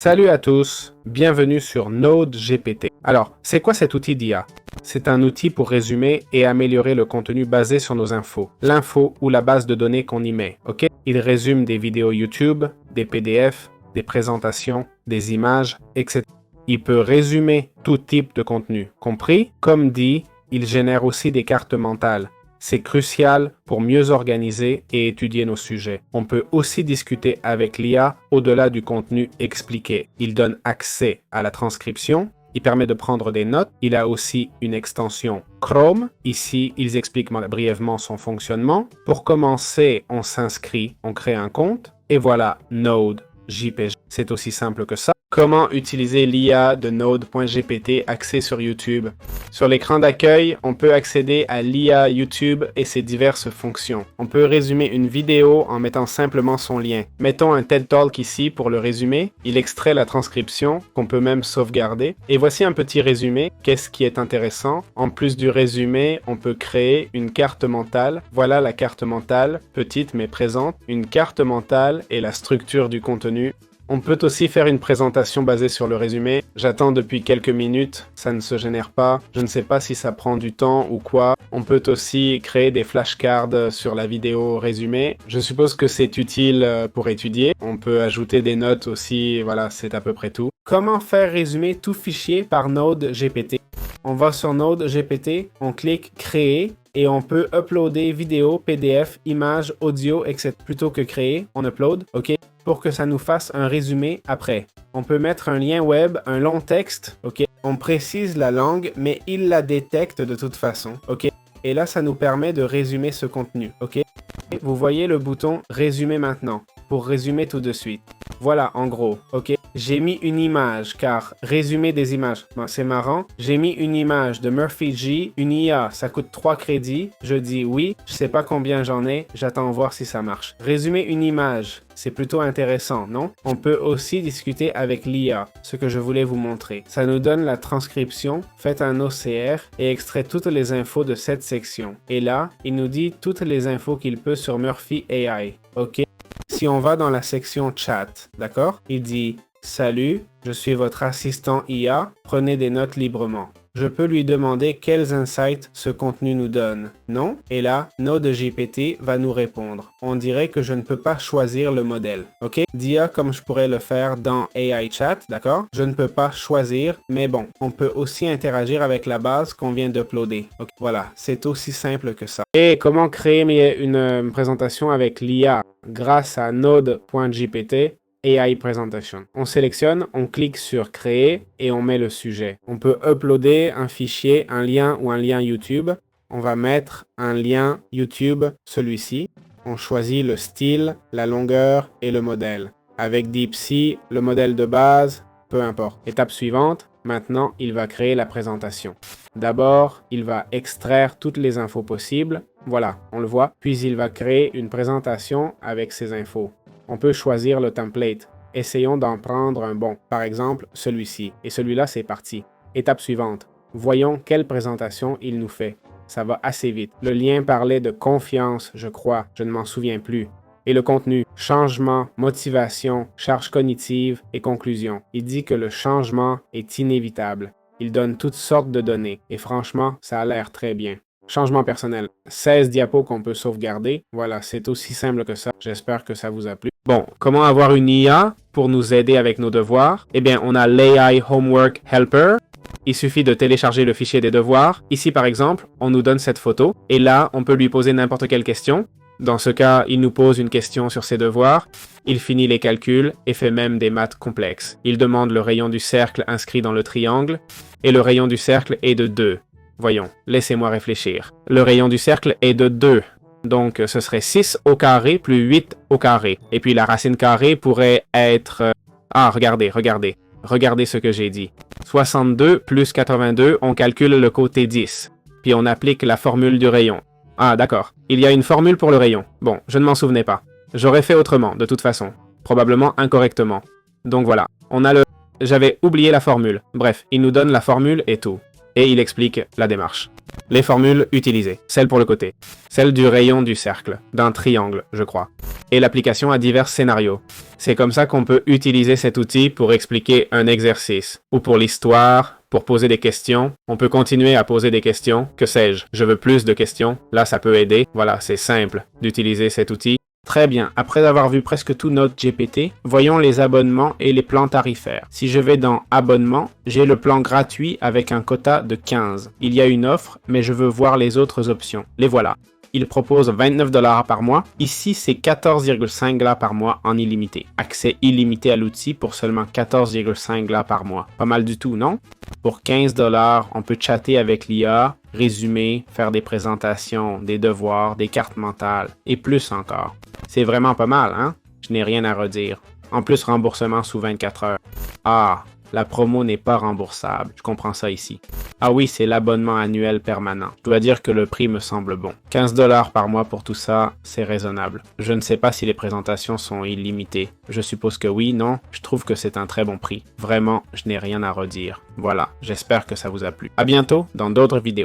Salut à tous, bienvenue sur Node-GPT. Alors, c'est quoi cet outil d'IA? C'est un outil pour résumer et améliorer le contenu basé sur nos infos. L'info ou la base de données qu'on y met, ok? Il résume des vidéos YouTube, des PDF, des présentations, des images, etc. Il peut résumer tout type de contenu, compris? Comme dit, il génère aussi des cartes mentales. C'est crucial pour mieux organiser et étudier nos sujets. On peut aussi discuter avec l'IA au-delà du contenu expliqué. Il donne accès à la transcription, il permet de prendre des notes. Il a aussi une extension Chrome. Ici, ils expliquent brièvement son fonctionnement. Pour commencer, on s'inscrit, on crée un compte et voilà Node-GPT. C'est aussi simple que ça. Comment utiliser l'IA de Node.gpt axé sur YouTube? Sur l'écran d'accueil, on peut accéder à l'IA YouTube et ses diverses fonctions. On peut résumer une vidéo en mettant simplement son lien. Mettons un TED Talk ici pour le résumer. Il extrait la transcription, qu'on peut même sauvegarder. Et voici un petit résumé. Qu'est-ce qui est intéressant? En plus du résumé, on peut créer une carte mentale. Voilà la carte mentale, petite mais présente. Une carte mentale et la structure du contenu. On peut aussi faire une présentation basée sur le résumé. J'attends depuis quelques minutes, ça ne se génère pas. Je ne sais pas si ça prend du temps ou quoi. On peut aussi créer des flashcards sur la vidéo résumée. Je suppose que c'est utile pour étudier. On peut ajouter des notes aussi, voilà, c'est à peu près tout. Comment faire résumer tout fichier par Node-GPT? On va sur Node-GPT, on clique Créer et on peut uploader vidéo, PDF, images, audio, etc. Plutôt que créer, on upload, ok? Pour que ça nous fasse un résumé après. On peut mettre un lien web, un long texte, ok? On précise la langue, mais il la détecte de toute façon, ok? Et là, ça nous permet de résumer ce contenu, ok? Vous voyez le bouton Résumer maintenant, pour résumer tout de suite. Voilà, en gros, ok? J'ai mis une image, car résumer des images, ben, c'est marrant. J'ai mis une image de Murphy G, une IA, ça coûte 3 crédits. Je dis oui, je sais pas combien j'en ai, j'attends voir si ça marche. Résumer une image, c'est plutôt intéressant, non? On peut aussi discuter avec l'IA, ce que je voulais vous montrer. Ça nous donne la transcription, faites un OCR et extrait toutes les infos de cette section. Et là, il nous dit toutes les infos qu'il peut sur Murphy AI, ok? Si on va dans la section chat, d'accord? Il dit « Salut, je suis votre assistant IA, prenez des notes librement. » Je peux lui demander quels insights ce contenu nous donne, non? Et là, Node-GPT va nous répondre. On dirait que je ne peux pas choisir le modèle, ok? D'IA comme je pourrais le faire dans AI Chat, d'accord? Je ne peux pas choisir, mais bon, on peut aussi interagir avec la base qu'on vient d'uploader. Okay? Voilà, c'est aussi simple que ça. Et comment créer une présentation avec l'IA grâce à Node.gpt? AI Presentation. On sélectionne, on clique sur Créer et on met le sujet. On peut uploader un fichier, un lien ou un lien YouTube. On va mettre un lien YouTube, celui-ci. On choisit le style, la longueur et le modèle. Avec DeepSeek, le modèle de base, peu importe. Étape suivante, maintenant il va créer la présentation. D'abord, il va extraire toutes les infos possibles. Voilà, on le voit. Puis il va créer une présentation avec ces infos. On peut choisir le template. Essayons d'en prendre un bon. Par exemple, celui-ci. Et celui-là, c'est parti. Étape suivante. Voyons quelle présentation il nous fait. Ça va assez vite. Le lien parlait de confiance, je crois. Je ne m'en souviens plus. Et le contenu, changement, motivation, charge cognitive et conclusion. Il dit que le changement est inévitable. Il donne toutes sortes de données. Et franchement, ça a l'air très bien. Changement personnel. 16 diapos qu'on peut sauvegarder. Voilà, c'est aussi simple que ça. J'espère que ça vous a plu. Bon, comment avoir une IA pour nous aider avec nos devoirs? Eh bien, on a l'AI Homework Helper. Il suffit de télécharger le fichier des devoirs. Ici, par exemple, on nous donne cette photo. Et là, on peut lui poser n'importe quelle question. Dans ce cas, il nous pose une question sur ses devoirs. Il finit les calculs et fait même des maths complexes. Il demande le rayon du cercle inscrit dans le triangle. Et le rayon du cercle est de 2. Voyons, laissez-moi réfléchir. Le rayon du cercle est de 2. Donc, ce serait 6 au carré plus 8 au carré. Et puis, la racine carrée pourrait être... Ah, regardez. Regardez ce que j'ai dit. 62 plus 82, on calcule le côté 10. Puis, on applique la formule du rayon. Ah, d'accord. Il y a une formule pour le rayon. Bon, je ne m'en souvenais pas. J'aurais fait autrement, de toute façon. Probablement incorrectement. Donc, voilà. On a le... J'avais oublié la formule. Bref, il nous donne la formule et tout. et il explique la démarche. Les formules utilisées, celle pour le côté, celle du rayon du cercle, d'un triangle, je crois, et l'application à divers scénarios. C'est comme ça qu'on peut utiliser cet outil pour expliquer un exercice, ou pour l'histoire, pour poser des questions. On peut continuer à poser des questions, que sais-je, je veux plus de questions, là ça peut aider. Voilà, c'est simple d'utiliser cet outil. Très bien, après avoir vu presque tout NodeGPT, voyons les abonnements et les plans tarifaires. Si je vais dans Abonnements, j'ai le plan gratuit avec un quota de 15. Il y a une offre, mais je veux voir les autres options. Les voilà. Il propose 29 $ par mois. Ici, c'est 14,5 $ par mois en illimité. Accès illimité à l'outil pour seulement 14,5 $ par mois. Pas mal du tout, non? Pour 15 $, on peut chatter avec l'IA, résumer, faire des présentations, des devoirs, des cartes mentales et plus encore. C'est vraiment pas mal, hein? Je n'ai rien à redire. En plus, remboursement sous 24 heures. Ah, la promo n'est pas remboursable. Je comprends ça ici. Ah oui, c'est l'abonnement annuel permanent. Je dois dire que le prix me semble bon. 15 $ par mois pour tout ça, c'est raisonnable. Je ne sais pas si les présentations sont illimitées. Je suppose que oui, non? Je trouve que c'est un très bon prix. Vraiment, je n'ai rien à redire. Voilà, j'espère que ça vous a plu. À bientôt dans d'autres vidéos.